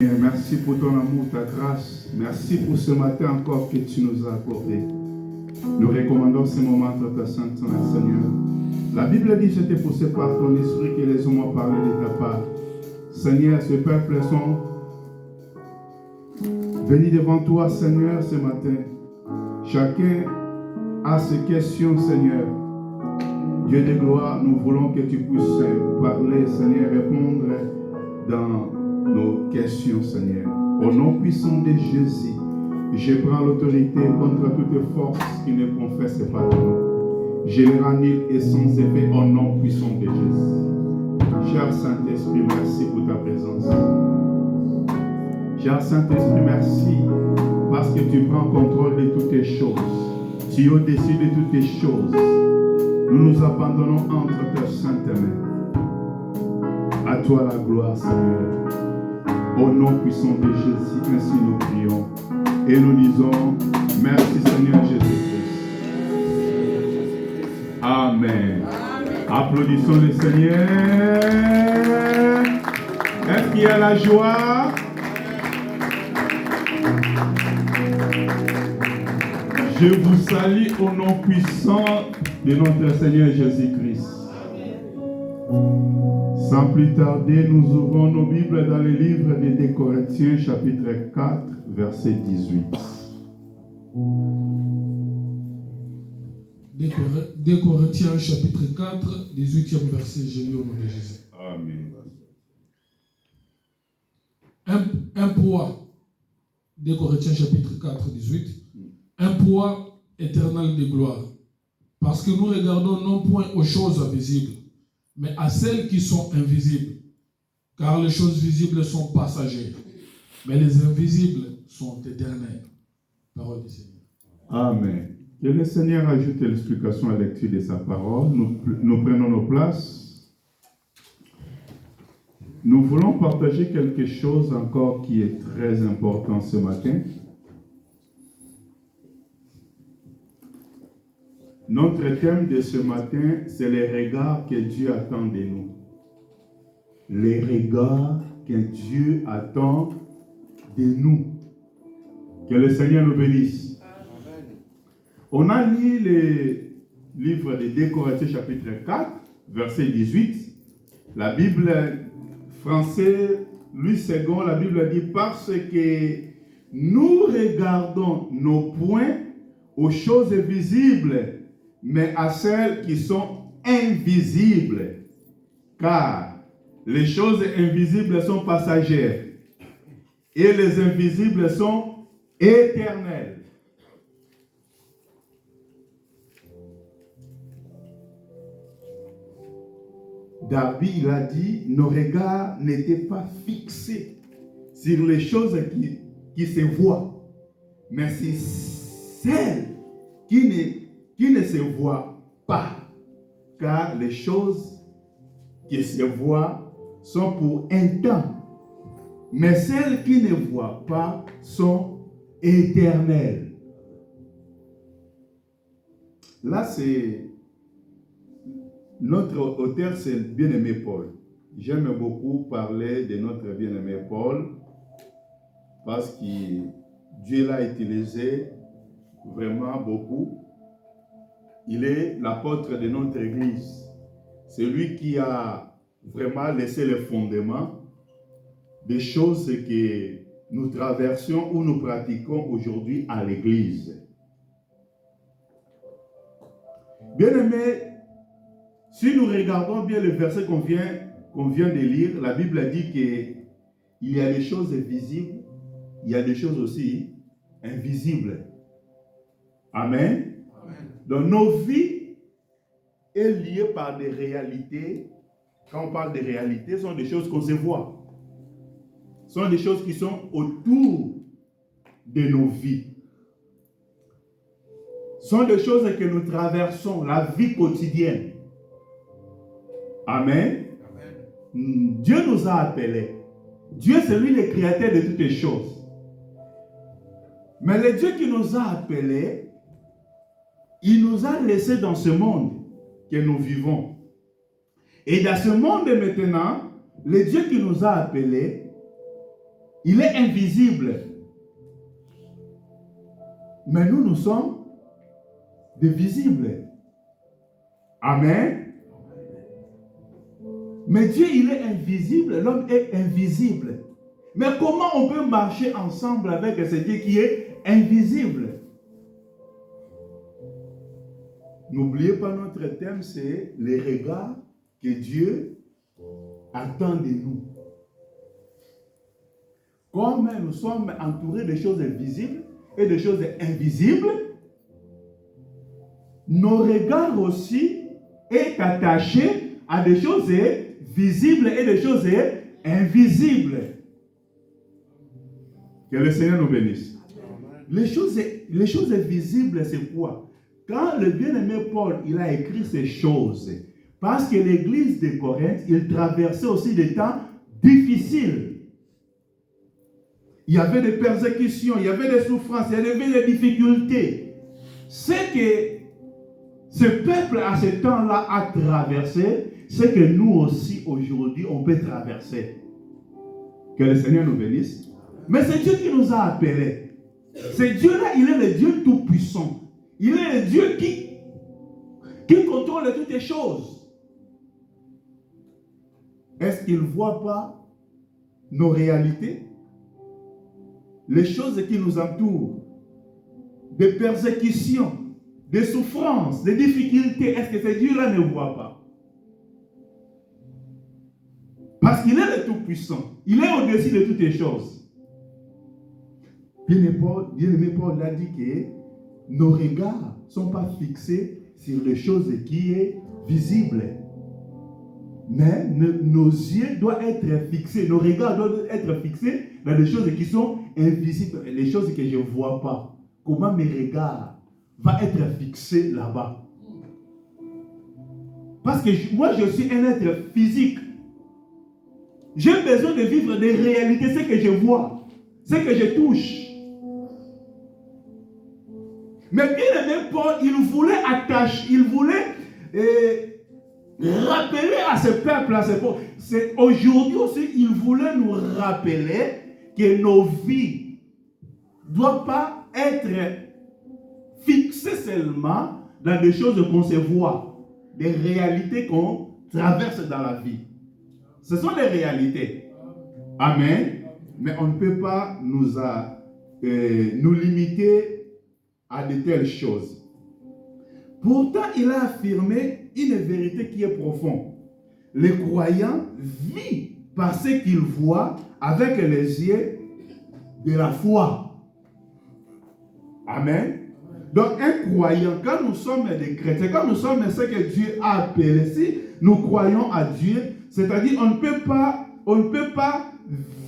Merci pour ton amour, ta grâce. Merci pour ce matin encore que tu nous as accordé. Nous recommandons ce moment entre ta sainte main, Seigneur. La Bible dit que c'était poussé par ton esprit que les hommes ont parlé de ta part. Seigneur, ce peuple sont venus devant toi, Seigneur, ce matin. Chacun a ses questions, Seigneur. Dieu de gloire, nous voulons que tu puisses parler, Seigneur, répondre dans nos questions, Seigneur. Au nom puissant de Jésus, je prends l'autorité contre toute force qui ne confesse pas ton nom. Je les rends nuls et sans effet au nom puissant de Jésus. Cher Saint-Esprit, merci pour ta présence. Cher Saint-Esprit, merci parce que tu prends contrôle de toutes les choses. Tu es au-dessus de toutes les choses. Nous nous abandonnons entre tes saintes mains. À toi la gloire, Seigneur. Au nom puissant de Jésus, ainsi nous prions. Et nous disons, merci Seigneur Jésus-Christ. Amen. Applaudissons le Seigneur. Est-ce qu'il y a la joie? Je vous salue au nom puissant de notre Seigneur Jésus-Christ. Sans plus tarder, nous ouvrons nos Bibles dans le livre de 2 Corinthiens, chapitre 4, verset 18. 2 Corinthiens, chapitre 4, 18e verset, je lis au nom de Jésus. Amen. Un poids, 2 Corinthiens, chapitre 4, 18, un poids éternel de gloire. Parce que nous regardons non point aux choses invisibles, mais à celles qui sont invisibles. Car les choses visibles sont passagères, mais les invisibles sont éternelles. Parole du Seigneur. Amen. Que le Seigneur ajoute l'explication à la lecture de sa parole. Nous prenons nos places. Nous voulons partager quelque chose encore qui est très important ce matin. Notre thème de ce matin, c'est les regards que Dieu attend de nous. Les regards que Dieu attend de nous. Que le Seigneur nous bénisse. On a lu le livre de 2 Corinthiens chapitre 4, verset 18. La Bible française, Louis II, la Bible dit « Parce que nous regardons nos points aux choses visibles, mais à celles qui sont invisibles. Car les choses invisibles sont passagères et les invisibles sont éternelles. » David, il a dit, nos regards n'étaient pas fixés sur les choses qui se voient, mais c'est celles qui ne se voient pas, car les choses qui se voient sont pour un temps, mais celles qui ne voient pas sont éternelles. Là, c'est notre auteur, c'est le bien-aimé Paul. J'aime beaucoup parler de notre bien-aimé Paul parce que Dieu l'a utilisé vraiment beaucoup. Il est l'apôtre de notre Église. C'est lui qui a vraiment laissé le fondement des choses que nous traversions ou nous pratiquons aujourd'hui à l'Église. Bien-aimés, si nous regardons bien le verset qu'on vient de lire, la Bible dit qu'il y a des choses visibles, il y a des choses aussi invisibles. Amen. Donc nos vies est liées par des réalités. Quand on parle de réalités, ce sont des choses qu'on se voit. Ce sont des choses qui sont autour de nos vies. Ce sont des choses que nous traversons, la vie quotidienne. Amen. Dieu nous a appelés. Dieu, c'est lui le créateur de toutes les choses. Mais le Dieu qui nous a appelés, il nous a laissés dans ce monde que nous vivons. Et dans ce monde maintenant, le Dieu qui nous a appelés, Il est invisible. Mais nous, nous sommes des visibles. Amen. Mais Dieu, il est invisible. L'homme est invisible. Mais comment on peut marcher ensemble avec ce Dieu qui est invisible? N'oubliez pas, notre thème, c'est les regards que Dieu attend de nous. Comme nous sommes entourés de choses visibles et de choses invisibles, nos regards aussi sont attachés à des choses visibles et des choses invisibles. Que le Seigneur nous bénisse. Les choses visibles, c'est quoi? Quand le bien-aimé Paul, il a écrit ces choses, parce que l'église de Corinthe, il traversait aussi des temps difficiles. Il y avait des persécutions, il y avait des souffrances, il y avait des difficultés. C'est que ce peuple à ce temps-là a traversé, c'est que nous aussi aujourd'hui on peut traverser. Que le Seigneur nous bénisse. Mais c'est Dieu qui nous a appelés. C'est Dieu-là, il est le Dieu tout-puissant. Il est le Dieu qui contrôle toutes les choses. Est-ce qu'il ne voit pas nos réalités? Les choses qui nous entourent, des persécutions, des souffrances, des difficultés, est-ce que ce Dieu-là ne voit pas? Parce qu'il est le Tout-Puissant. Il est au-dessus de toutes les choses. Bien-aimé Paul a dit que nos regards ne sont pas fixés sur les choses qui sont visibles. Mais nos yeux doivent être fixés, nos regards doivent être fixés dans les choses qui sont invisibles, les choses que je ne vois pas. Comment mes regards vont être fixés là-bas? Parce que moi, je suis un être physique. J'ai besoin de vivre des réalités, ce que je vois, ce que je touche. Mais bien aimé Paul, il voulait attacher, il voulait rappeler à ce peuple, à ce peuple. Aujourd'hui aussi, il voulait nous rappeler que nos vies ne doivent pas être fixées seulement dans des choses qu'on se voit, des réalités qu'on traverse dans la vie. Ce sont les réalités. Amen. Mais on ne peut pas nous limiter à de telles choses. Pourtant, il a affirmé une vérité qui est profonde. Les croyants vivent par ce qu'ils voient avec les yeux de la foi. Amen. Donc, un croyant, quand nous sommes des chrétiens, quand nous sommes ce que Dieu a appelé, si nous croyons à Dieu, c'est-à-dire on ne peut pas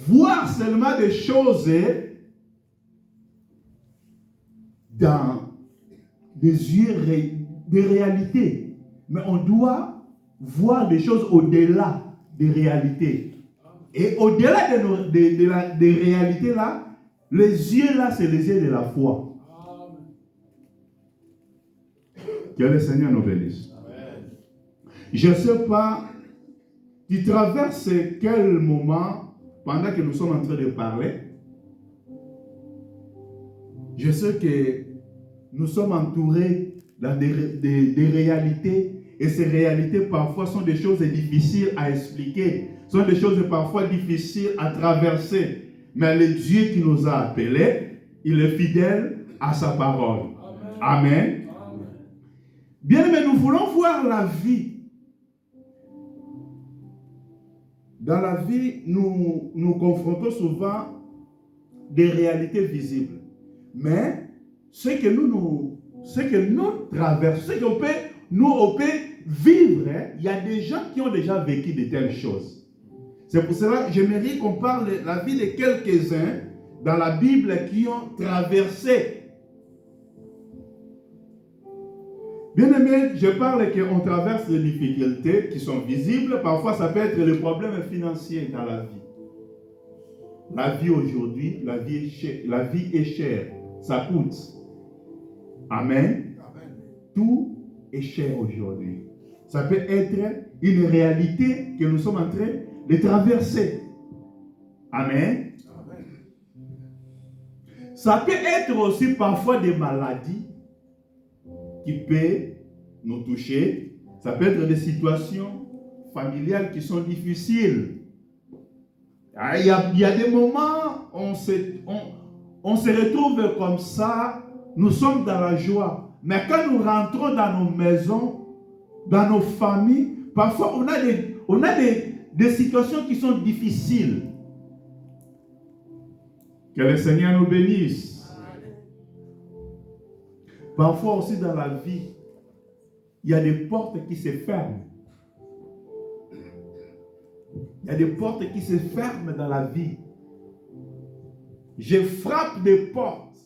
voir seulement des choses dans des yeux des réalités, mais on doit voir des choses au-delà des réalités. Et au-delà des réalités là, les yeux là, c'est les yeux de la foi. Que le Seigneur nous bénisse. Amen. Je ne sais pas, tu traverses quel moment pendant que nous sommes en train de parler. Je sais que nous sommes entourés dans des réalités, et ces réalités parfois sont des choses difficiles à expliquer, sont des choses parfois difficiles à traverser. Mais le Dieu qui nous a appelés, il est fidèle à sa parole. Amen. Amen. Bien aimé, nous voulons voir la vie. Dans la vie, nous confrontons souvent des réalités visibles. Mais ce que nous traversons, ce qu'on peut vivre, il y a des gens qui ont déjà vécu de telles choses. C'est pour cela que j'aimerais qu'on parle de la vie de quelques-uns dans la Bible qui ont traversé. Bien aimé, je parle qu'on traverse des difficultés qui sont visibles. Parfois, ça peut être le problème financier dans la vie. La vie aujourd'hui, la vie est chère. Ça coûte. Amen. Amen. Tout est cher aujourd'hui. Ça peut être une réalité que nous sommes en train de traverser. Amen. Amen. Ça peut être aussi parfois des maladies qui peuvent nous toucher. Ça peut être des situations familiales qui sont difficiles. Il y a des moments où on se retrouve comme ça, nous sommes dans la joie. Mais quand nous rentrons dans nos maisons, dans nos familles, parfois on a des situations qui sont difficiles. Que le Seigneur nous bénisse. Parfois aussi dans la vie, il y a des portes qui se ferment. Il y a des portes qui se ferment dans la vie. Je frappe des portes,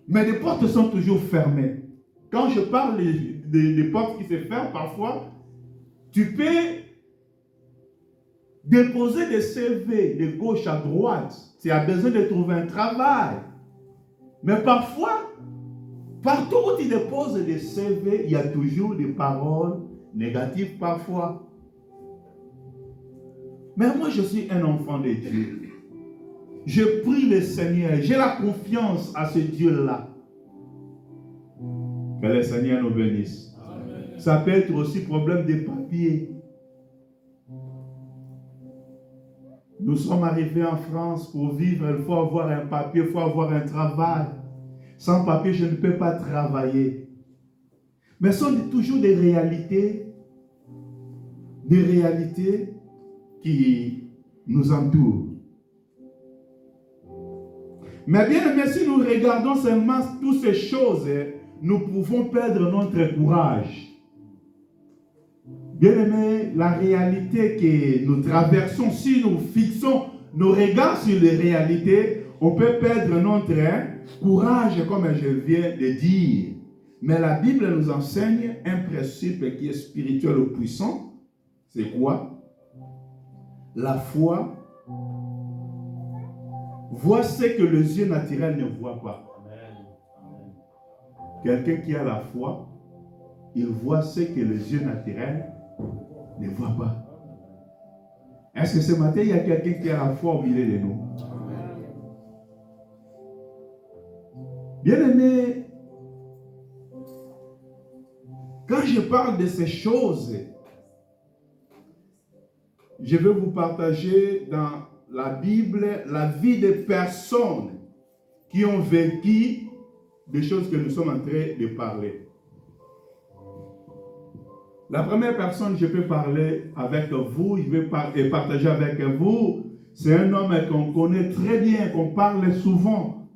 mais les portes sont toujours fermées. Quand je parle des portes qui se ferment, parfois, tu peux déposer des CV de gauche à droite. Tu as besoin de trouver un travail. Mais parfois, partout où tu déposes des CV, il y a toujours des paroles négatives parfois. Mais moi, je suis un enfant de Dieu. Je prie le Seigneur. J'ai la confiance à ce Dieu-là. Que le Seigneur nous bénisse. Amen. Ça peut être aussi problème de papier. Nous sommes arrivés en France pour vivre. Il faut avoir un papier, il faut avoir un travail. Sans papier, je ne peux pas travailler. Mais ce sont toujours des réalités qui nous entourent. Mais bien aimé, si nous regardons seulement toutes ces choses, nous pouvons perdre notre courage. Bien aimé, la réalité que nous traversons, si nous fixons nos regards sur les réalités, on peut perdre notre courage, comme je viens de dire. Mais la Bible nous enseigne un principe qui est spirituel ou puissant. C'est quoi? La foi voit ce que les yeux naturels ne voient pas. Quelqu'un qui a la foi, il voit ce que les yeux naturels ne voient pas. Est-ce que ce matin, il y a quelqu'un qui a la foi au milieu de nous? Bien aimé, quand je parle de ces choses, je vais vous partager dans la Bible la vie des personnes qui ont vécu des choses que nous sommes en train de parler. La première personne que je peux parler avec vous, je vais partager avec vous, c'est un homme qu'on connaît très bien, qu'on parle souvent.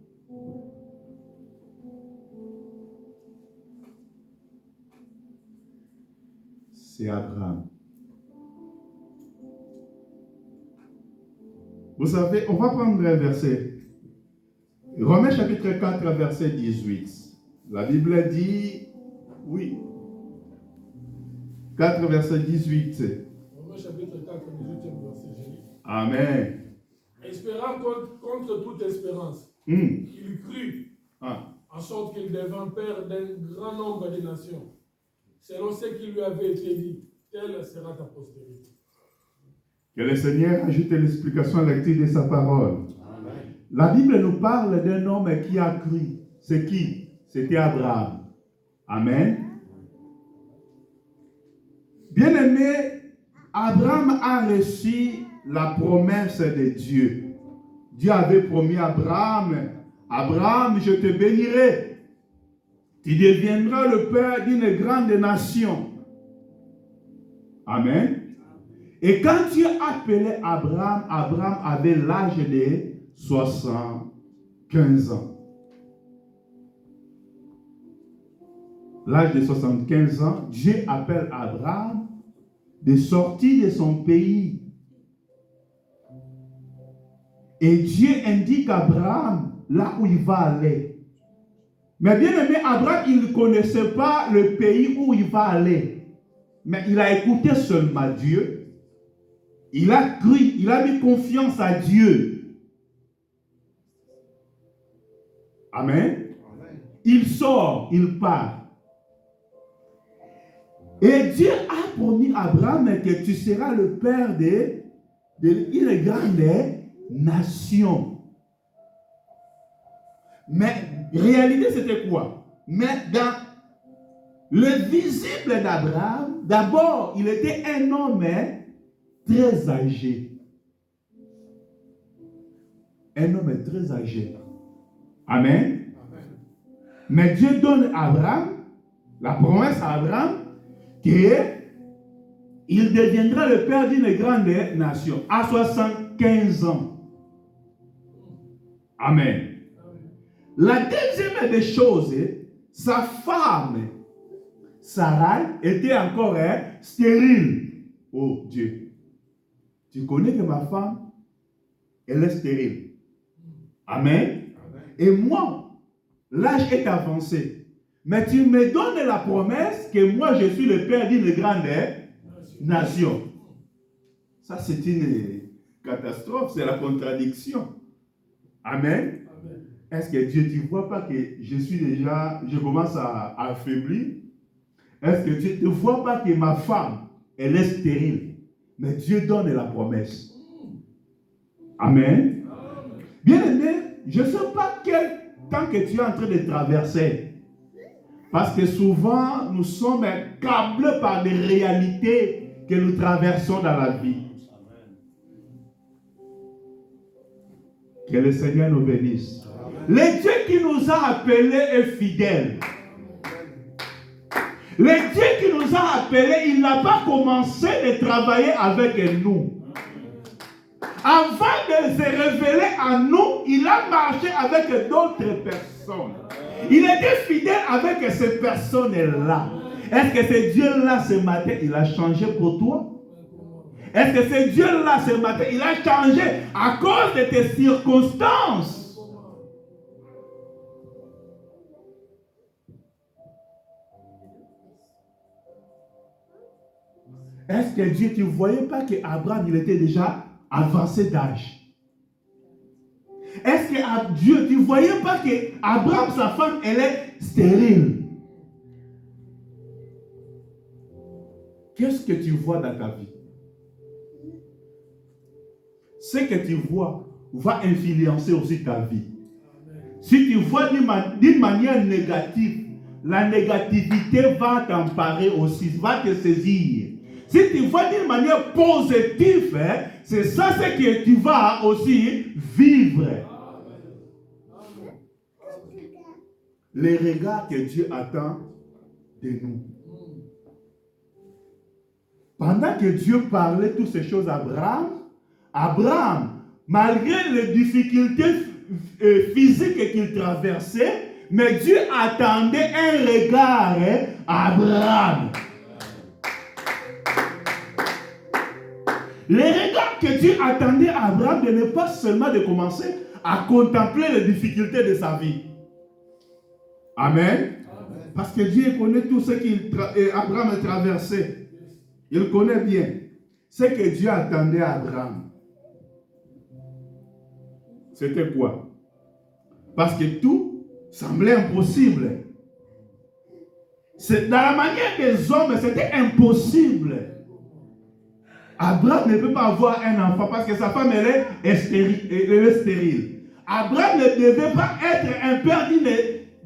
C'est Abraham. Vous savez, on va prendre un verset. Romains chapitre 4, verset 18. La Bible dit, oui, 4, verset 18. Romains chapitre 4, 18e verset, j'ai dit. Amen. Espérant contre toute espérance, il crut, en sorte qu'il devint père d'un grand nombre de nations, selon ce qui lui avait été dit, telle sera ta postérité. Que le Seigneur ajoute l'explication à la lecture de sa parole. Amen. La Bible nous parle d'un homme qui a cru. C'est qui? C'était Abraham. Amen. Bien aimé, Abraham a reçu la promesse de Dieu. Dieu avait promis à Abraham, Abraham, je te bénirai. Tu deviendras le père d'une grande nation. Amen. Et quand Dieu appelait Abraham, Abraham avait l'âge de 75 ans. L'âge de 75 ans, Dieu appelle Abraham de sortir de son pays. Et Dieu indique à Abraham là où il va aller. Mais bien aimé, Abraham, il ne connaissait pas le pays où il va aller. Mais il a écouté seulement Dieu. Il a cru, il a mis confiance à Dieu. Amen. Il sort, il part. Et Dieu a promis à Abraham que tu seras le père d'une grande nation. Mais réalité, c'était quoi? Mais dans le visible d'Abraham, d'abord, il était un homme très âgé. Un homme très âgé. Amen. Mais Dieu donne à Abraham, la promesse à Abraham, qu'il deviendra le père d'une grande nation à 75 ans. Amen. La deuxième des choses, sa femme, Sarah, était encore stérile. Oh Dieu, tu connais que ma femme, elle est stérile. Amen. Et moi, l'âge est avancé. Mais tu me donnes la promesse que moi, je suis le père d'une grande nation. Ça, c'est une catastrophe, c'est la contradiction. Amen. Est-ce que Dieu, tu ne vois pas que je commence à affaiblir? Est-ce que Dieu ne voit pas que ma femme, elle est stérile? Mais Dieu donne la promesse. Amen. Bien aimé, je ne sais pas quel temps que tu es en train de traverser. Parce que souvent, nous sommes câblés par des réalités que nous traversons dans la vie. Que le Seigneur nous bénisse. Le Dieu qui nous a appelés est fidèle. Le Dieu qui nous a appelés, il n'a pas commencé de travailler avec nous. Avant de se révéler à nous, il a marché avec d'autres personnes. Il était fidèle avec ces personnes-là. Est-ce que ce Dieu-là, ce matin, il a changé pour toi? Est-ce que ce Dieu-là, ce matin, il a changé à cause de tes circonstances? Est-ce que Dieu, tu ne voyais pas qu'Abraham, il était déjà avancé d'âge? Est-ce que Dieu, tu ne voyais pas qu'Abraham, sa femme, elle est stérile? Qu'est-ce que tu vois dans ta vie? Ce que tu vois va influencer aussi ta vie. Si tu vois d'une manière négative, la négativité va t'emparer aussi, va te saisir. Si tu vois d'une manière positive, c'est ça ce que tu vas aussi vivre. Les regards que Dieu attend de nous. Pendant que Dieu parlait toutes ces choses à Abraham, malgré les difficultés physiques qu'il traversait, mais Dieu attendait un regard à Abraham. Les regards que Dieu attendait à Abraham, ce n'est pas seulement de commencer à contempler les difficultés de sa vie. Amen. Parce que Dieu connaît tout ce qu'Abraham a traversé. Il connaît bien ce que Dieu attendait à Abraham. C'était quoi? Parce que tout semblait impossible. Dans la manière des hommes, c'était impossible. Abraham ne peut pas avoir un enfant parce que sa femme elle est stérile. Abraham ne devait pas être un père d'une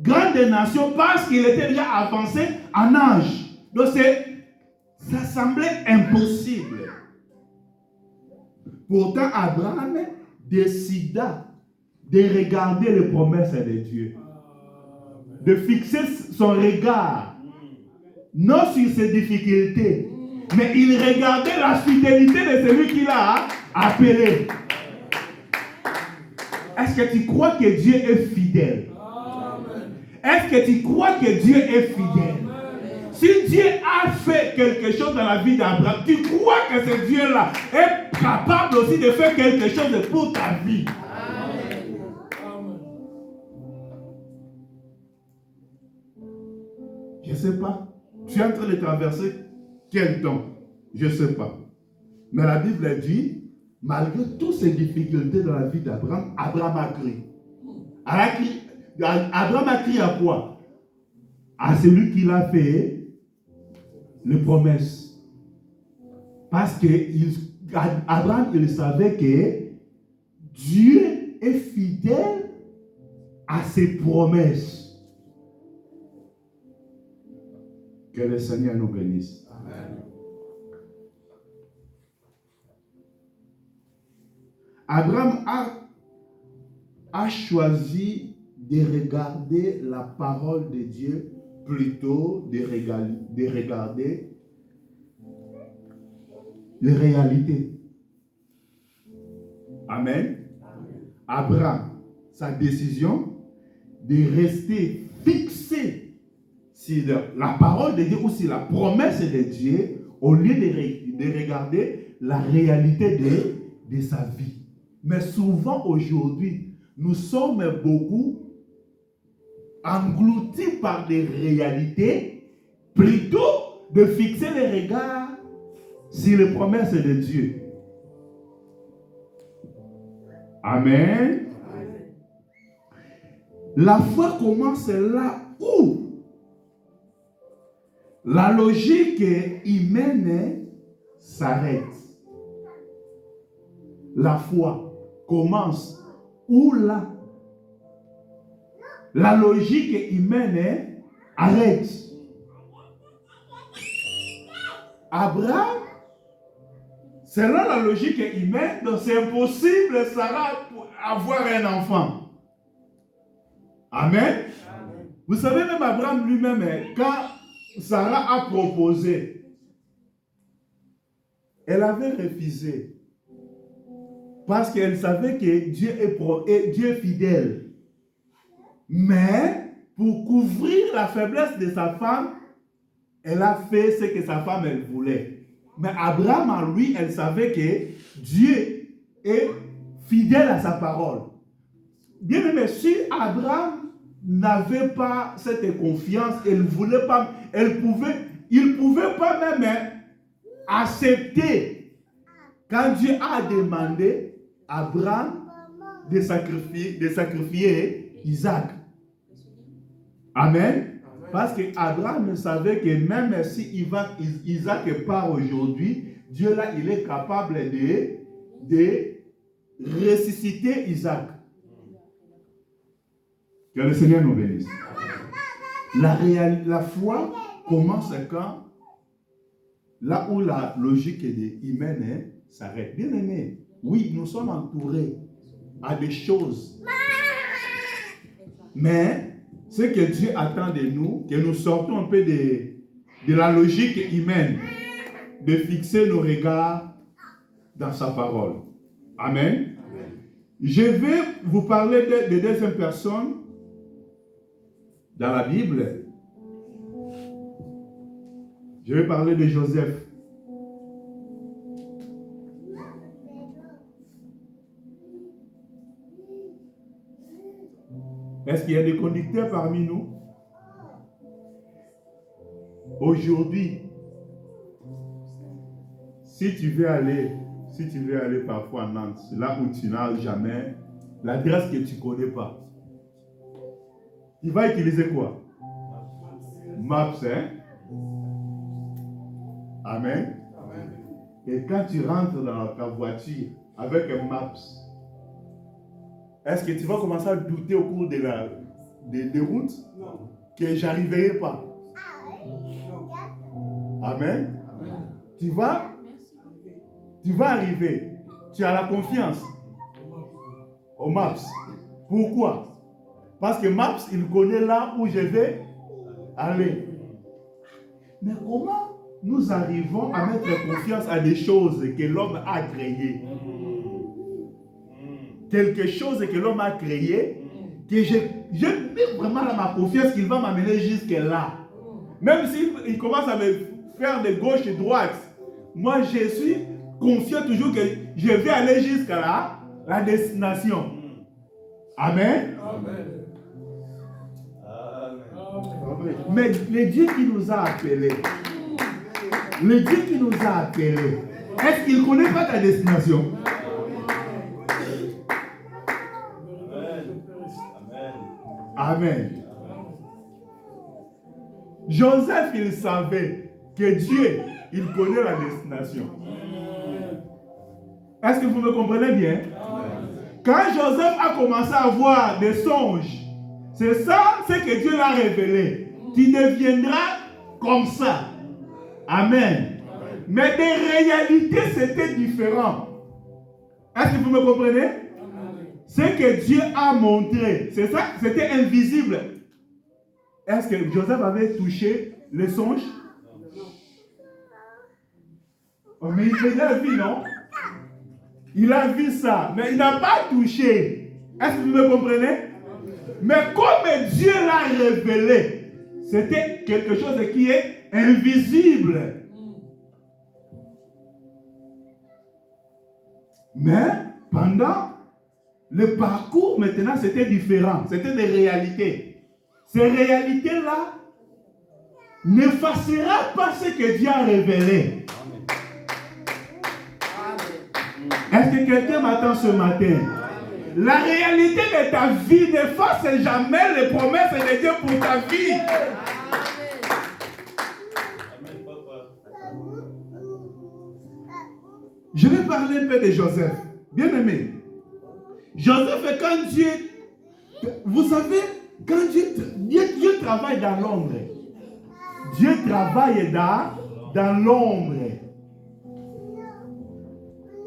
grande nation parce qu'il était déjà avancé en âge. Donc ça semblait impossible. Pourtant, Abraham décida de regarder les promesses de Dieu. De fixer son regard non sur ses difficultés, mais il regardait la fidélité de celui qui l'a appelé. Est-ce que tu crois que Dieu est fidèle? Est-ce que tu crois que Dieu est fidèle? Si Dieu a fait quelque chose dans la vie d'Abraham, tu crois que ce Dieu-là est capable aussi de faire quelque chose pour ta vie? Je ne sais pas. Tu es en train de traverser quel temps? Je ne sais pas. Mais la Bible dit, malgré toutes ces difficultés dans la vie d'Abraham, Abraham a crié. Abraham a crié à quoi? À celui qui l'a fait les promesses. Parce que Abraham, il savait que Dieu est fidèle à ses promesses. Que le Seigneur nous bénisse. Amen. Abraham a choisi de regarder la parole de Dieu plutôt de regarder les réalités. Amen. Abraham, sa décision de rester fixé sur la parole de Dieu ou sur la promesse de Dieu au lieu de regarder la réalité de sa vie. Mais souvent aujourd'hui, nous sommes beaucoup engloutis par des réalités plutôt de fixer les regards sur les promesses de Dieu. Amen. La foi commence là où la logique humaine s'arrête. La foi commence où la logique humaine arrête. Abraham, selon la logique humaine, donc c'est impossible Sarah pour avoir un enfant. Amen. Vous savez, même Abraham lui-même, quand Sarah a proposé, elle avait refusé. Parce qu'elle savait que Dieu est fidèle. Mais pour couvrir la faiblesse de sa femme, elle a fait ce que sa femme elle voulait. Mais Abraham, en lui, elle savait que Dieu est fidèle à sa parole. Bien aimé, si Abraham n'avait pas cette confiance, il pouvait pas même accepter quand Dieu a demandé à Abraham de sacrifier Isaac. Amen. Parce qu'Abraham savait que même si Isaac part aujourd'hui, Dieu là, il est capable de ressusciter Isaac. Que le Seigneur nous bénisse. La foi commence quand, là où la logique humaine s'arrête. Bien aimé, oui, nous sommes entourés à des choses. Mais ce que Dieu attend de nous, que nous sortons un peu de la logique humaine, de fixer nos regards dans sa parole. Amen. Je vais vous parler de deuxième personne dans la Bible. Je vais parler de Joseph. Est-ce qu'il y a des conducteurs parmi nous? Aujourd'hui, si tu veux aller parfois à Nantes, là où tu n'as jamais l'adresse que tu ne connais pas, tu vas utiliser quoi? Maps, hein? Amen. Et quand tu rentres dans ta voiture avec un Maps, est-ce que tu vas commencer à douter au cours des routes? Non. Que j'arriverai pas? Amen. Tu vas arriver. Tu as la confiance au Maps. Pourquoi? Parce que Maps, il connaît là où je vais aller. Mais comment nous arrivons à mettre confiance à des choses que l'homme a créées? Quelque chose que l'homme a créé, que je mets vraiment dans ma confiance qu'il va m'amener jusque là. Même s'il commence à me faire de gauche et droite, moi je suis confiant toujours que je vais aller jusqu'à la destination. Amen. Amen. Amen. Mais le Dieu qui nous a appelés, est-ce qu'il ne connaît pas ta destination? Amen. Joseph, il savait que Dieu, il connaît la destination. Est-ce que vous me comprenez bien? Quand Joseph a commencé à avoir des songes C'est ça, c'est que Dieu l'a révélé. Tu deviendras comme ça. Amen. Mais des réalités, c'était différent. Est-ce que vous me comprenez? C'est que Dieu a montré. C'est ça, c'était invisible. Est-ce que Joseph avait touché le songe? Oh, mais il a vu, non? Il a vu ça, mais il n'a pas touché. Est-ce que vous me comprenez? Mais comme Dieu l'a révélé, c'était quelque chose qui est invisible. Mais pendant le parcours, maintenant, c'était différent. C'était des réalités. Ces réalités-là n'effacera pas ce que Dieu a révélé. Est-ce que quelqu'un m'attend ce matin? La réalité de ta vie n'efface jamais les promesses de Dieu pour ta vie. Je vais parler un peu de Joseph. Bien aimé. Joseph, quand Dieu... Vous savez, quand Dieu travaille dans l'ombre. Dieu travaille dans l'ombre.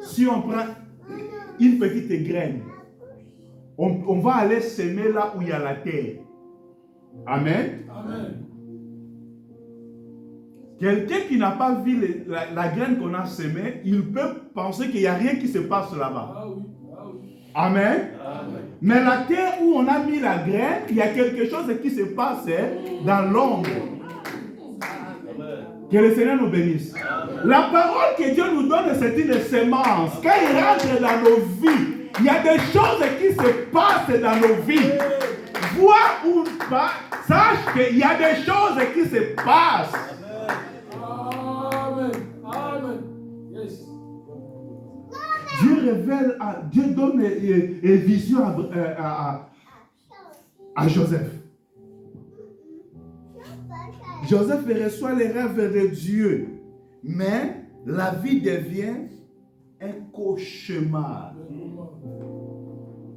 Si on prend une petite graine, on va aller semer là où il y a la terre. Amen. Amen. Quelqu'un qui n'a pas vu la graine qu'on a semée, il peut penser qu'il n'y a rien qui se passe là-bas. Ah oui. Ah oui. Amen. Amen. Mais la terre où on a mis la graine, il y a quelque chose qui se passe dans l'ombre. Que le Seigneur nous bénisse. La parole que Dieu nous donne, c'est une semence. Quand il rentre dans nos vies, il y a des choses qui se passent dans nos vies. Vois ou pas, sache qu'il y a des choses qui se passent. Amen. Amen. Yes. Dieu révèle, Dieu donne une vision à Joseph. Joseph reçoit les rêves de Dieu, mais la vie devient un cauchemar.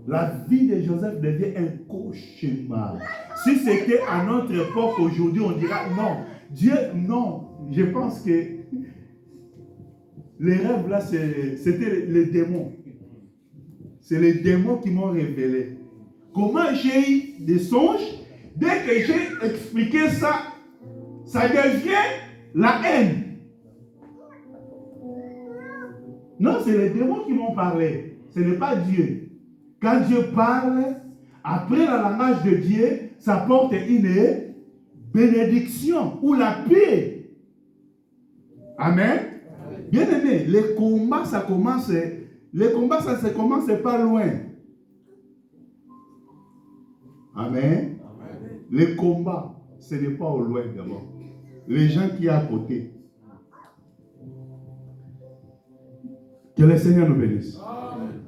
La vie de Joseph devient un cauchemar. Si c'était à notre époque aujourd'hui, on dira non. Dieu, non. Je pense que les rêves là, c'était les démons. C'est les démons qui m'ont révélé. Comment j'ai eu des songes? Dès que j'ai expliqué ça, ça devient la haine. Non, c'est les démons qui m'ont parlé. Ce n'est pas Dieu. Quand Dieu parle, après la langage de Dieu, ça porte une bénédiction ou la paix. Amen. Bien aimé, les combats, ça commence pas loin. Amen. Les combats, ce n'est pas au loin d'abord. Les gens qui sont à côté. Que le Seigneur nous bénisse. Amen.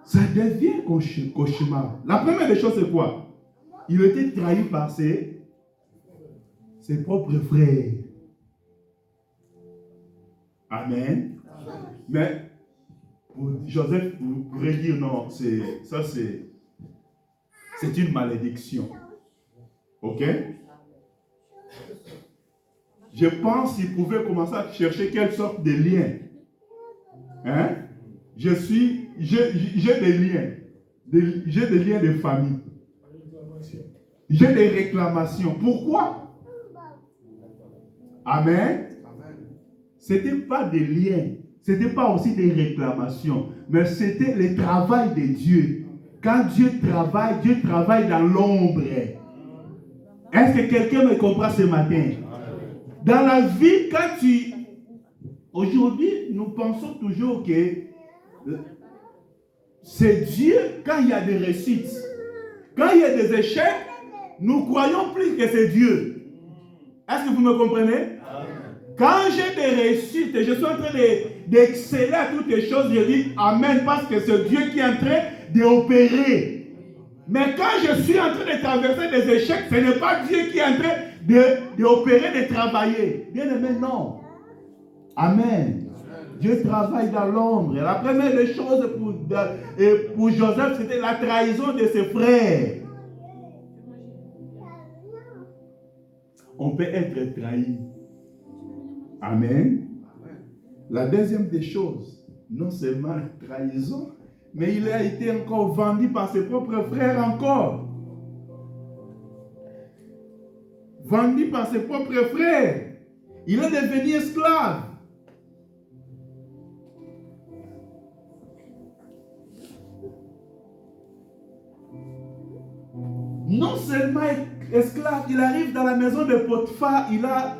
Ça devient cauchemar. La première des choses, c'est quoi? Il était trahi par ses propres frères. Amen. Mais pour Joseph pourrait dire non, c'est une malédiction. Ok? Je pense qu'il pouvait commencer à chercher quelle sorte de lien. Hein? J'ai des liens. J'ai des liens de famille. J'ai des réclamations. Pourquoi? Amen. Ce n'était pas des liens. Ce n'était pas aussi des réclamations. Mais c'était le travail de Dieu. Quand Dieu travaille dans l'ombre. Est-ce que quelqu'un me comprend ce matin? Dans la vie, aujourd'hui, nous pensons toujours que c'est Dieu quand il y a des réussites. Quand il y a des échecs, nous croyons plus que c'est Dieu. Est-ce que vous me comprenez? Quand j'ai des réussites, je suis en train d'exceller à toutes les choses, je dis Amen parce que c'est Dieu qui est en train d'opérer. Mais quand je suis en train de traverser des échecs, ce n'est pas Dieu qui est en train d'opérer, de travailler. Bien aimé, non. Amen. Dieu travaille dans l'ombre. La première des choses pour Joseph, c'était la trahison de ses frères. on peut être trahi. Amen. La deuxième des choses, non seulement la trahison, mais il a été encore vendu par ses propres frères encore. Vendu par ses propres frères. Il est devenu esclave. Non seulement esclave, il arrive dans la maison de Potiphar, il a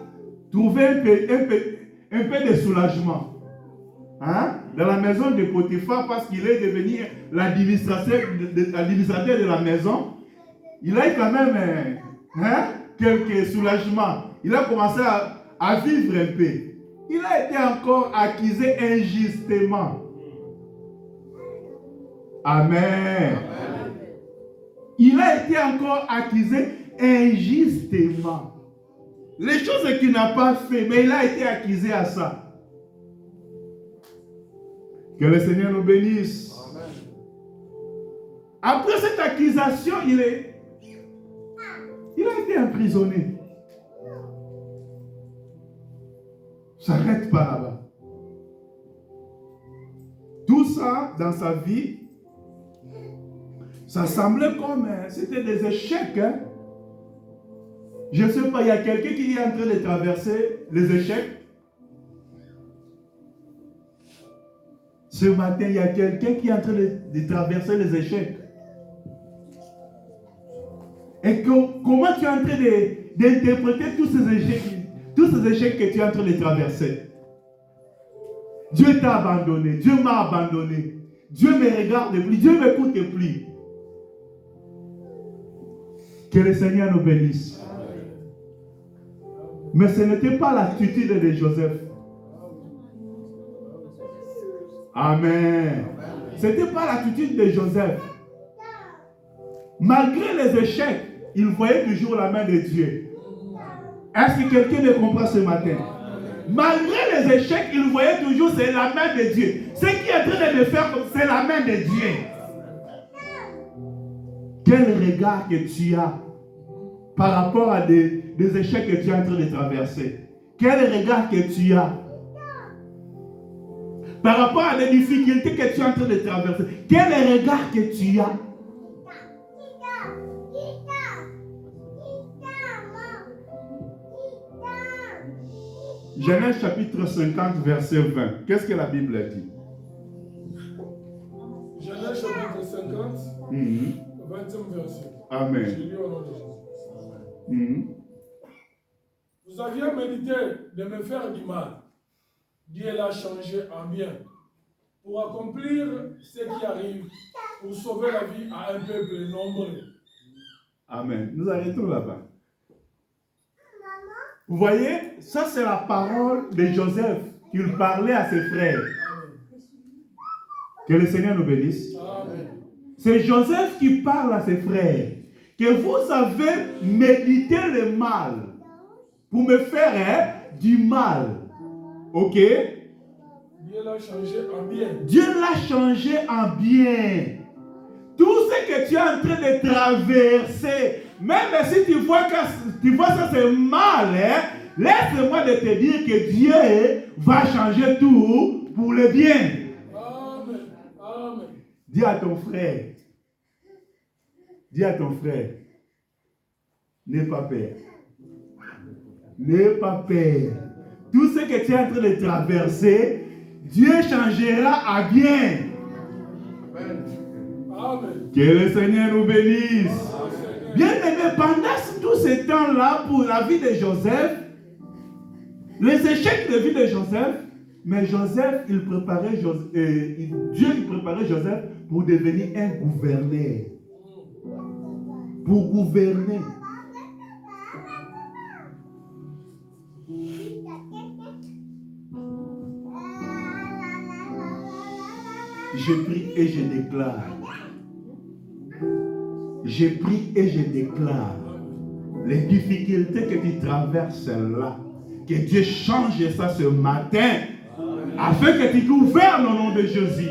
trouvé un peu de soulagement. Hein? Dans la maison de Potiphar, parce qu'il est devenu l'administrateur de la maison, il a eu quand même quelques soulagements. Il a commencé à vivre un peu. Il a été encore accusé injustement. Amen. Il a été encore accusé injustement. Les choses qu'il n'a pas fait, mais il a été accusé à ça. Que le Seigneur nous bénisse. Amen. Après cette accusation, il a été emprisonné. Ça n'arrête pas là-bas. Tout ça, dans sa vie, ça semblait comme c'était des échecs. Hein? Je ne sais pas, il y a quelqu'un qui est en train de traverser les échecs. Ce matin, il y a quelqu'un qui est en train de traverser les échecs. Et comment tu es en train d'interpréter tous ces échecs que tu es en train de traverser? Dieu t'a abandonné, Dieu m'a abandonné, Dieu ne me regarde plus, Dieu ne m'écoute plus. Que le Seigneur nous bénisse. Mais ce n'était pas l'attitude de Joseph. Amen. Ce n'était pas l'attitude de Joseph. Malgré les échecs, il voyait toujours la main de Dieu. Est-ce que quelqu'un me comprend ce matin? Malgré les échecs, il voyait toujours c'est la main de Dieu. Ce qui est en train de me faire, c'est la main de Dieu. Quel regard que tu as par rapport à des échecs que tu es en train de traverser? Quel regard que tu as par rapport à des difficultés que tu es en train de traverser? Quel regard que tu as? Genèse chapitre 50, verset 20. Qu'est-ce que la Bible dit? Genèse chapitre 50, 20e verset. Amen. Je lis au nom de Jésus. Vous aviez médité de me faire du mal. Dieu l'a changé en bien pour accomplir ce qui arrive, pour sauver la vie à un peuple nombreux. Amen. Nous arrêtons là-bas. Vous voyez, ça c'est la parole de Joseph qu'il parlait à ses frères. Que le Seigneur nous bénisse. Amen. C'est Joseph qui parle à ses frères. Que vous avez médité le mal pour me faire du mal. Ok? Dieu l'a changé en bien. Dieu l'a changé en bien. Tout ce que tu es en train de traverser, même si tu vois ça c'est mal, laisse-moi de te dire que Dieu va changer tout pour le bien. Amen. Amen. Dis à ton frère, n'aie pas peur. N'aie pas peur. Tout ce que tu es en train de traverser, Dieu changera à bien. Amen. Que le Seigneur nous bénisse. Bien aimé, pendant tout ce temps-là, pour la vie de Joseph, les échecs de vie de Joseph, mais Joseph, Dieu préparait Joseph pour devenir un gouverneur. Pour gouverner. Je prie et je déclare. Je prie et je déclare. Les difficultés que tu traverses là, que Dieu change ça ce matin, afin que tu gouvernes au nom de Jésus.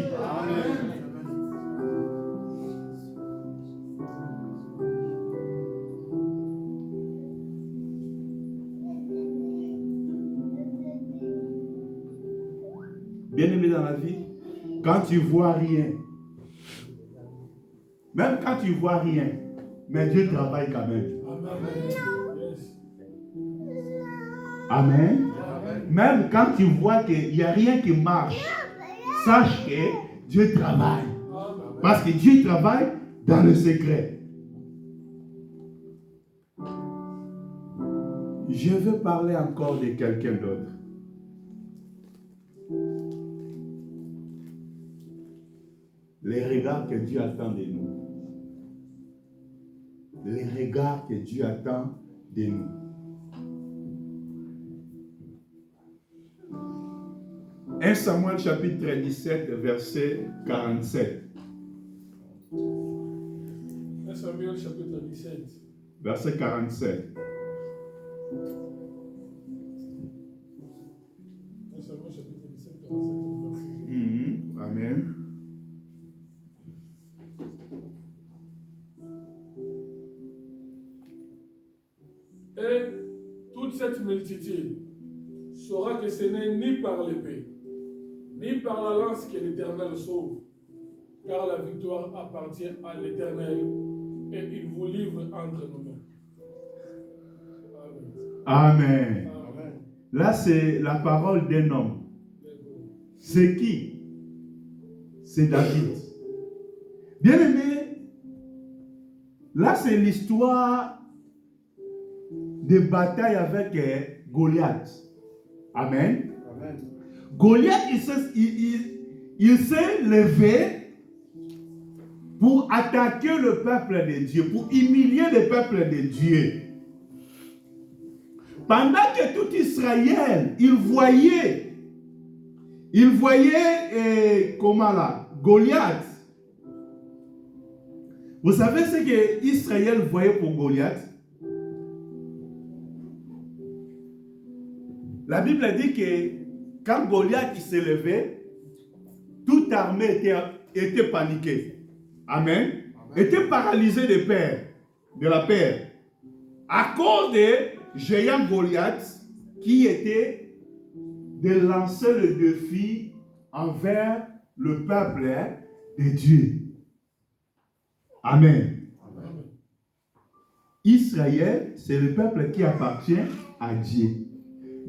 dans la vie, quand tu vois rien, même quand tu vois rien, mais Dieu travaille quand même. Amen. Même quand tu vois qu'il n'y a rien qui marche, sache que Dieu travaille. Parce que Dieu travaille dans le secret. Je veux parler encore de quelqu'un d'autre. Les regards que Dieu attend de nous. Les regards que Dieu attend de nous. « 1 Samuel chapitre 17, verset 47. » 1 Samuel chapitre 17. Verset 47. 1 Samuel chapitre 17, 47. Amen. Et toute cette multitude saura que ce n'est ni par l'épée, ni par la lance que l'Éternel sauve, car la victoire appartient à l'Éternel et il vous livre entre nos mains. Amen. Amen. Là, c'est la parole d'un homme. C'est qui? C'est David. Bien aimé, là, c'est l'histoire de bataille avec Goliath. Amen. Amen. Goliath, il s'est levé pour attaquer le peuple de Dieu, pour humilier le peuple de Dieu. Pendant que tout Israël, il voyait comment là, Goliath. Vous savez ce que Israël voyait pour Goliath? La Bible dit que quand Goliath s'est levé, toute armée était paniquée. Amen. Était paralysée de la peur. À cause de géant Goliath qui était de lancer le défi envers le peuple de Dieu. Amen. Amen. Israël, c'est le peuple qui appartient à Dieu.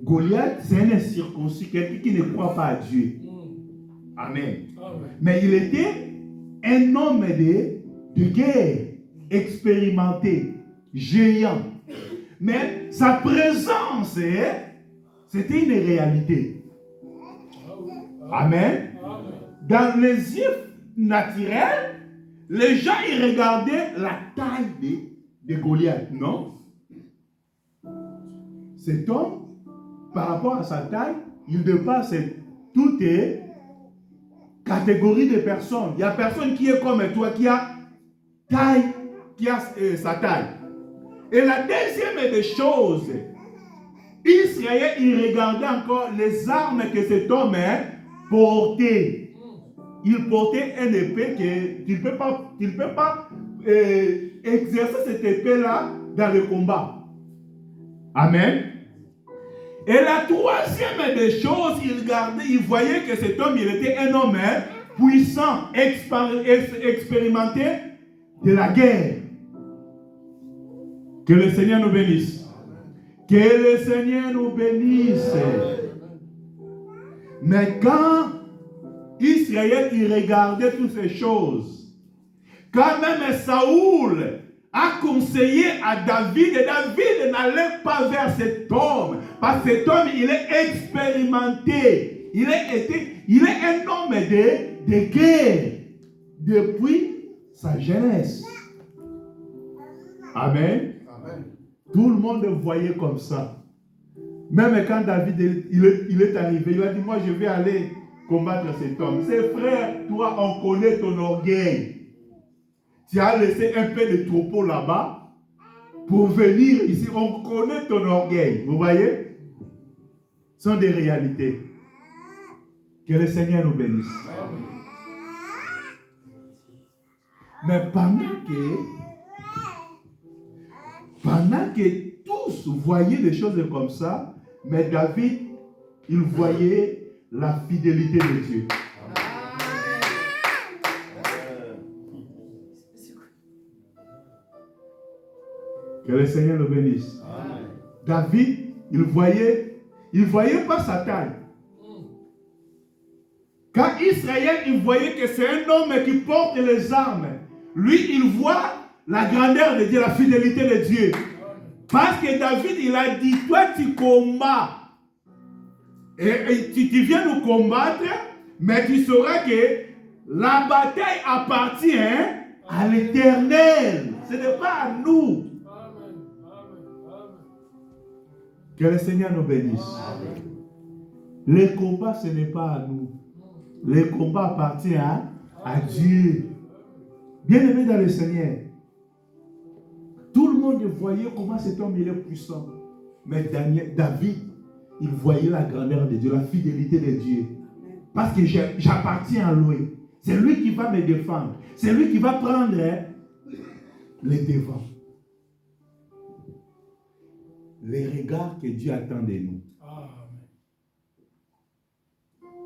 Goliath, c'est un incirconcis, quelqu'un qui ne croit pas à Dieu. Amen. Amen. Mais il était un homme de guerre, expérimenté, géant. Mais sa présence, c'était une réalité. Amen. Dans les yeux naturels, les gens ils regardaient la taille de Goliath, non? Cet homme, par rapport à sa taille, il dépasse toutes les catégories de personnes. Il n'y a personne qui est comme toi, qui a sa taille. Et la deuxième des choses, Israël, il regardait encore les armes que cet homme portait. Il portait une épée qu'il ne peut pas exercer cette épée-là dans le combat. Amen. Et la troisième des choses, il voyait que cet homme, il était un homme puissant, expérimenté de la guerre. Que le Seigneur nous bénisse. Que le Seigneur nous bénisse. Mais quand Israël, il regardait toutes ces choses, quand même Saoul a conseillé à David, et David n'allait pas vers cet homme, parce que cet homme, il est expérimenté. Il est un homme de guerre depuis sa jeunesse. Amen. Amen. Tout le monde le voyait comme ça. Même quand David il est arrivé, il a dit, moi je vais aller combattre cet homme. Ses frères, toi on connaît ton orgueil. Tu as laissé un peu de troupeau là-bas pour venir ici. On connaît ton orgueil. Vous voyez? Ce sont des réalités. Que le Seigneur nous bénisse. Amen. Mais pendant que tous voyaient des choses comme ça, mais David, il voyait la fidélité de Dieu. Que le Seigneur le bénisse. Amen. David, il voyait pas sa taille. Quand Israël, il voyait que c'est un homme qui porte les armes, lui, il voit la grandeur de Dieu, la fidélité de Dieu. Parce que David, il a dit, toi, tu combats. Et tu viens nous combattre, mais tu sauras que la bataille appartient à l'Éternel. Ce n'est pas à nous. Que le Seigneur nous bénisse. Amen. Les combats, ce n'est pas à nous. Les combats appartiennent à Dieu. Bien-aimé dans le Seigneur, tout le monde voyait comment cet homme il est puissant. Mais David, il voyait la grandeur de Dieu, la fidélité de Dieu. Parce que j'appartiens à lui. C'est lui qui va me défendre. C'est lui qui va prendre les devants. Les regards que Dieu attend de nous. Amen.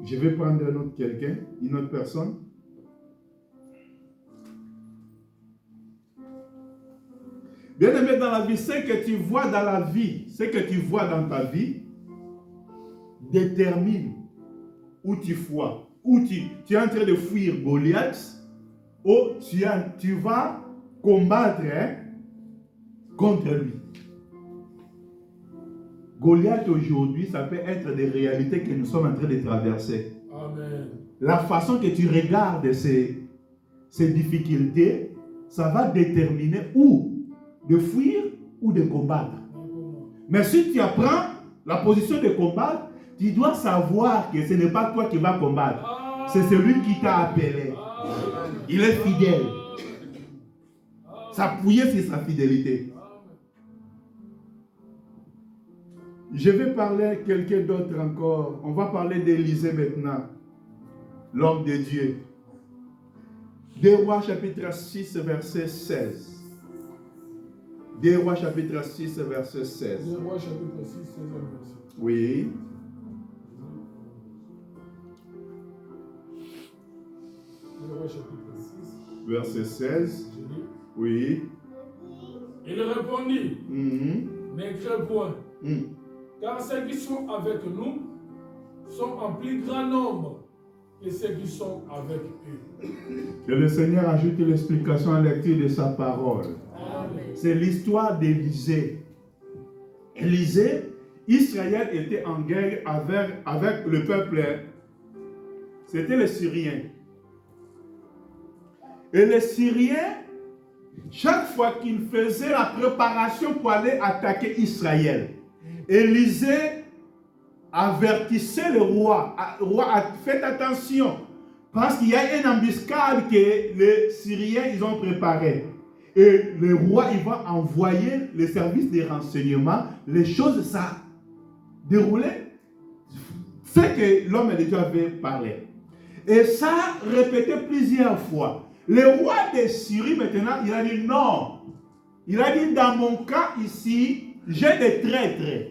Je vais prendre un autre quelqu'un, une autre personne. Bien-aimé dans la vie, ce que tu vois dans la vie, ce que tu vois dans ta vie, détermine où tu vois, où tu es en train de fuir Goliath, ou tu vas combattre contre lui. Goliath aujourd'hui, ça peut être des réalités que nous sommes en train de traverser. Amen. La façon que tu regardes ces difficultés, ça va déterminer où de fuir ou de combattre. Mais si tu apprends la position de combattre, tu dois savoir que ce n'est pas toi qui vas combattre. C'est celui qui t'a appelé. Il est fidèle. S'appuyer sur sa fidélité. Je vais parler à quelqu'un d'autre encore. On va parler d'Élisée maintenant. L'homme de Dieu. 2 Rois chapitre 6 verset 16. 2 Rois chapitre 6 verset 16. 2 Rois chapitre 6 verset. Oui. 2 Rois chapitre 6 verset 16. Oui. Il répondit, ne crains point, car ceux qui sont avec nous sont en plus grand nombre que ceux qui sont avec eux. Que le Seigneur ajoute l'explication à la lecture de sa parole. Amen. C'est l'histoire d'Élisée. Élisée, Israël était en guerre avec le peuple. C'était les Syriens. Et les Syriens, chaque fois qu'ils faisaient la préparation pour aller attaquer Israël, Élisée avertissait le roi. Faites attention, parce qu'il y a une embuscade que les Syriens ils ont préparée. Et le roi il va envoyer les services de renseignement. Les choses ça déroulait. C'est que l'homme de Dieu avait parlé. Et ça répété plusieurs fois. Le roi de Syrie maintenant, il a dit non. Il a dit dans mon cas ici, j'ai des traîtres.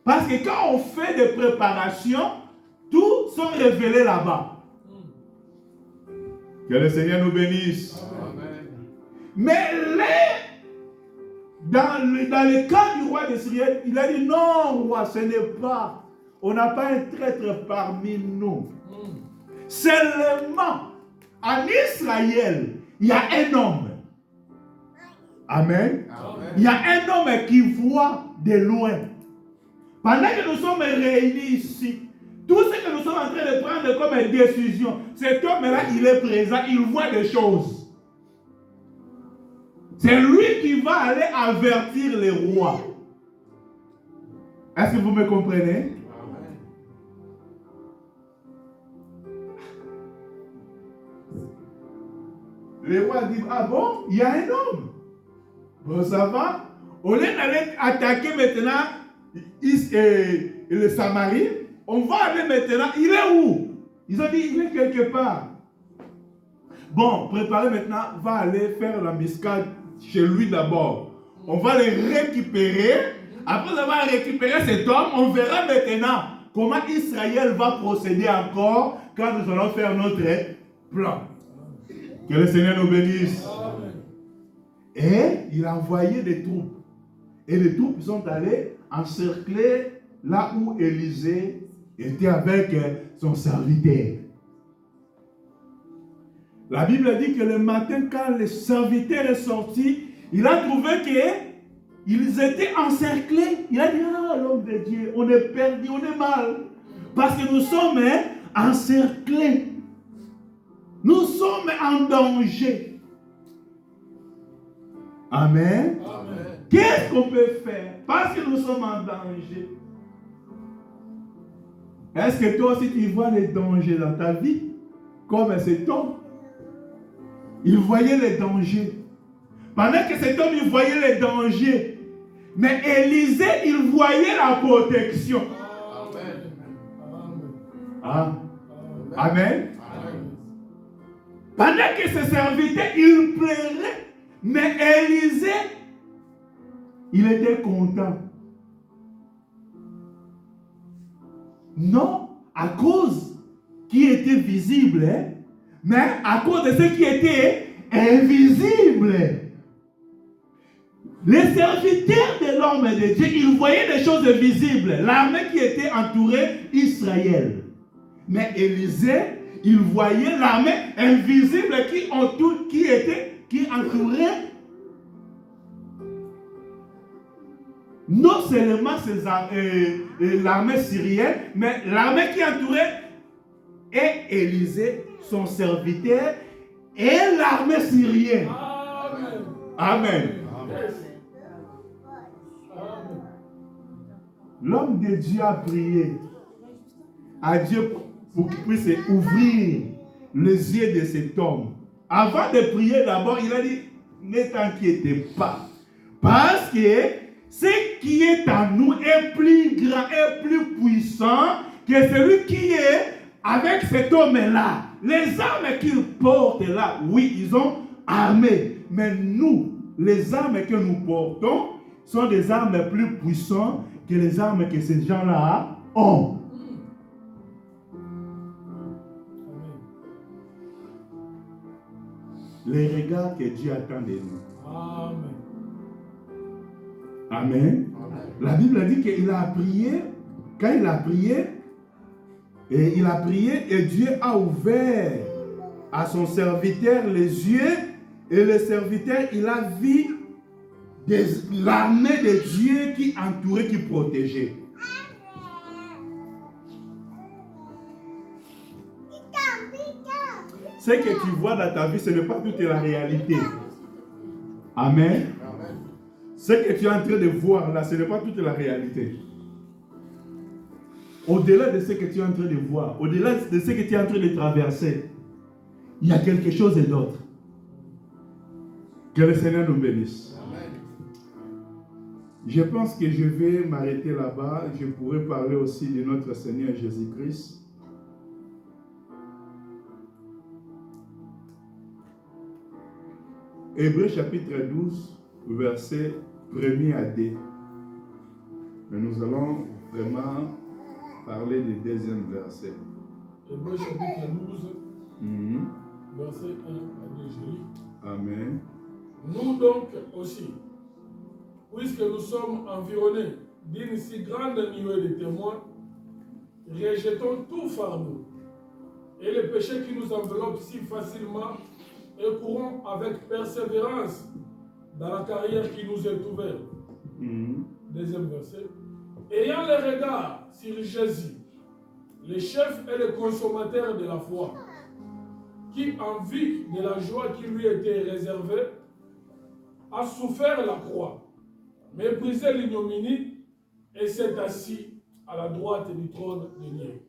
Parce que quand on fait des préparations, tous sont révélés là-bas. Que le Seigneur nous bénisse. Amen. Mais dans le cas du roi de Syrie, il a dit non, roi, ce n'est pas. On n'a pas un traître parmi nous. Seulement, en Israël, il y a un homme. Amen. Amen. Il y a un homme qui voit de loin. Pendant que nous sommes réunis ici, tout ce que nous sommes en train de prendre comme décision, cet homme-là, il est présent, il voit des choses. C'est lui qui va aller avertir les rois. Est-ce que vous me comprenez? Amen. Les rois disent, ah bon, il y a un homme. Bon, ça va. Au lieu d'aller attaquer maintenant le Samarie, on va aller maintenant, il est où? Ils ont dit, il est quelque part. Bon, préparez maintenant, va aller faire l'embuscade chez lui d'abord. On va les récupérer. Après avoir récupéré cet homme, on verra maintenant comment Israël va procéder encore quand nous allons faire notre plan. Que le Seigneur nous bénisse. Et il a envoyé des troupes. Et les troupes sont allées encercler là où Élisée était avec son serviteur. La Bible dit que le matin, quand le serviteur est sorti, il a trouvé qu'ils étaient encerclés. Il a dit, ah, l'homme de Dieu, on est perdu, on est mal. Parce que nous sommes encerclés. Nous sommes en danger. Amen. Amen. Qu'est-ce qu'on peut faire? Parce que nous sommes en danger. Est-ce que toi aussi tu vois les dangers dans ta vie? Comme cet homme. Il voyait les dangers. Pendant que cet homme, il voyait les dangers. Mais Élisée, il voyait la protection. Amen. Ah. Amen. Amen. Pendant que ce serviteur, il pleurait. Mais Élisée, il était content. Non, à cause qui était visible, mais à cause de ce qui était invisible. Les serviteurs de l'homme de Dieu, ils voyaient des choses visibles. L'armée qui était entourée Israël. Mais Élisée, il voyait l'armée invisible qui entourait non seulement l'armée syrienne, mais l'armée qui entourait et Élisée, son serviteur, et l'armée syrienne. Amen. Amen. Amen. L'homme de Dieu a prié à Dieu pour qu'il puisse ouvrir les yeux de cet homme. Avant de prier d'abord, il a dit, ne t'inquiétez pas. Parce que ce qui est en nous est plus grand et plus puissant que celui qui est avec cet homme-là. Les armes qu'il porte là, oui, ils ont armé. Mais nous, les armes que nous portons sont des armes plus puissantes que les armes que ces gens-là ont. Les regards que Dieu attend de nous. Amen. Amen. Amen. La Bible dit qu'il a prié. Quand il a prié, et Dieu a ouvert à son serviteur les yeux, et le serviteur, il a vu l'armée de Dieu qui entourait, qui protégeait. Ce que tu vois dans ta vie, ce n'est pas toute la réalité. Amen. Ce que tu es en train de voir là, ce n'est pas toute la réalité. Au-delà de ce que tu es en train de voir, au-delà de ce que tu es en train de traverser, il y a quelque chose d'autre. Que le Seigneur nous bénisse. Amen. Je pense que je vais m'arrêter là-bas. Je pourrais parler aussi de notre Seigneur Jésus-Christ. Hébreux chapitre 12, verset 1er à 2. Mais nous allons vraiment parler du deuxième verset. Hébreux chapitre 12, verset 1 à 2. Je lis. Amen. Nous donc aussi, puisque nous sommes environnés d'une si grande nuée de témoins, rejetons tout fardeau et les péchés qui nous enveloppent si facilement et courons avec persévérance dans la carrière qui nous est ouverte. Deuxième verset. Ayant le regard sur Jésus, le chef et le consommateur de la foi, qui, en vue de la joie qui lui était réservée, a souffert la croix, méprisé l'ignominie et s'est assis à la droite du trône de Dieu.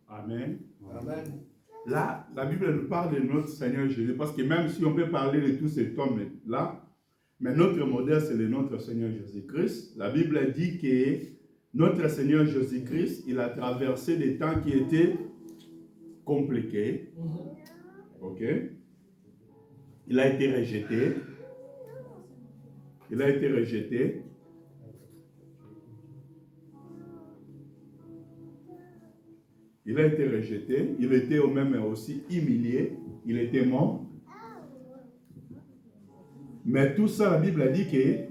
Amen. Amen. Là, la Bible nous parle de notre Seigneur Jésus, parce que même si on peut parler de tout cet homme-là, mais notre modèle, c'est notre Seigneur Jésus-Christ. La Bible dit que notre Seigneur Jésus-Christ, il a traversé des temps qui étaient compliqués. Ok? Il a été rejeté. Il a été rejeté. Il a été rejeté, il était même aussi humilié, il était mort. Mais tout ça, la Bible a dit que,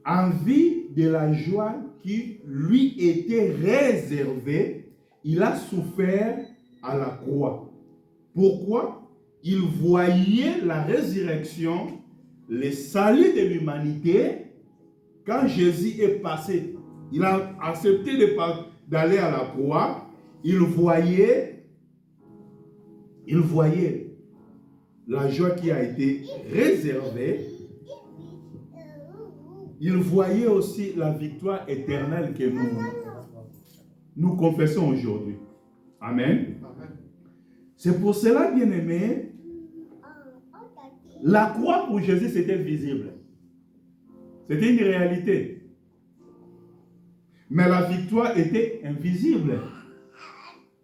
en vue de la joie qui lui était réservée, il a souffert à la croix. Pourquoi? Il voyait la résurrection, le salut de l'humanité. Quand Jésus est passé, il a accepté d'aller à la croix. Il voyait la joie qui a été réservée. Il voyait aussi la victoire éternelle que nous confessons aujourd'hui. Amen. C'est pour cela, bien-aimés, la croix pour Jésus, c'était visible. C'était une réalité. Mais la victoire était invisible.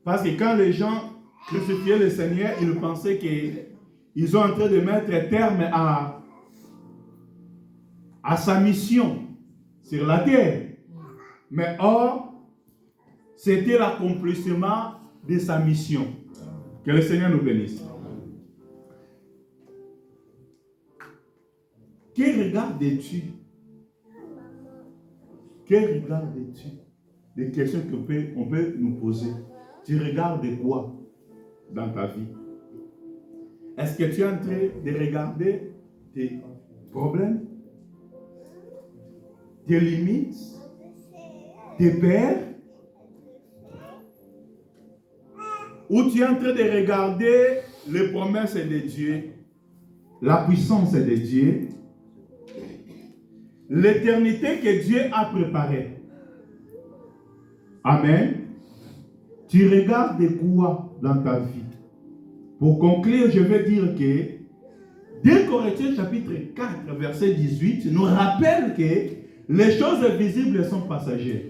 Parce que quand les gens crucifiaient le Seigneur, ils pensaient qu'ils sont en train de mettre terme à sa mission sur la terre. Mais or, c'était l'accomplissement de sa mission. Que le Seigneur nous bénisse. Que regardes-tu? Que regardes-tu? Des questions qu'on peut nous poser. Tu regardes quoi dans ta vie? Est-ce que tu es en train de regarder tes problèmes, tes limites, tes peurs? Ou tu es en train de regarder les promesses de Dieu, la puissance de Dieu, l'éternité que Dieu a préparée? Amen. Tu regardes quoi dans ta vie? Pour conclure, je vais dire que 2 Corinthiens chapitre 4, verset 18, nous rappelle que les choses visibles sont passagères.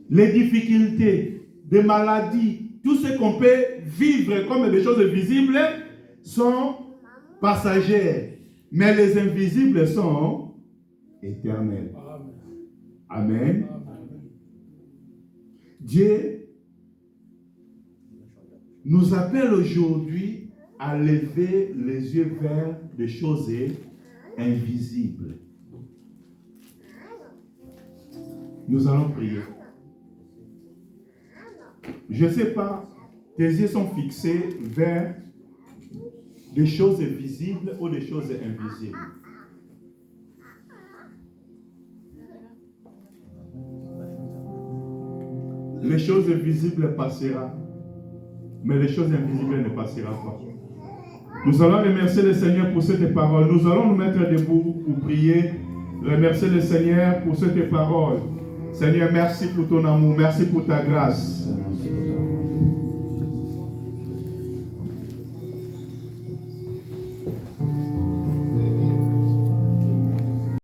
Les difficultés, des maladies, tout ce qu'on peut vivre comme des choses visibles sont passagères. Mais les invisibles sont éternels. Amen. Dieu nous appelle aujourd'hui à lever les yeux vers des choses invisibles. Nous allons prier. Je ne sais pas, tes yeux sont fixés vers des choses visibles ou des choses invisibles. Les choses visibles passeront, mais les choses invisibles ne passeront pas. Nous allons remercier le Seigneur pour cette parole. Nous allons nous mettre debout pour prier. Remercier le Seigneur pour cette parole. Seigneur, merci pour ton amour, merci pour ta grâce.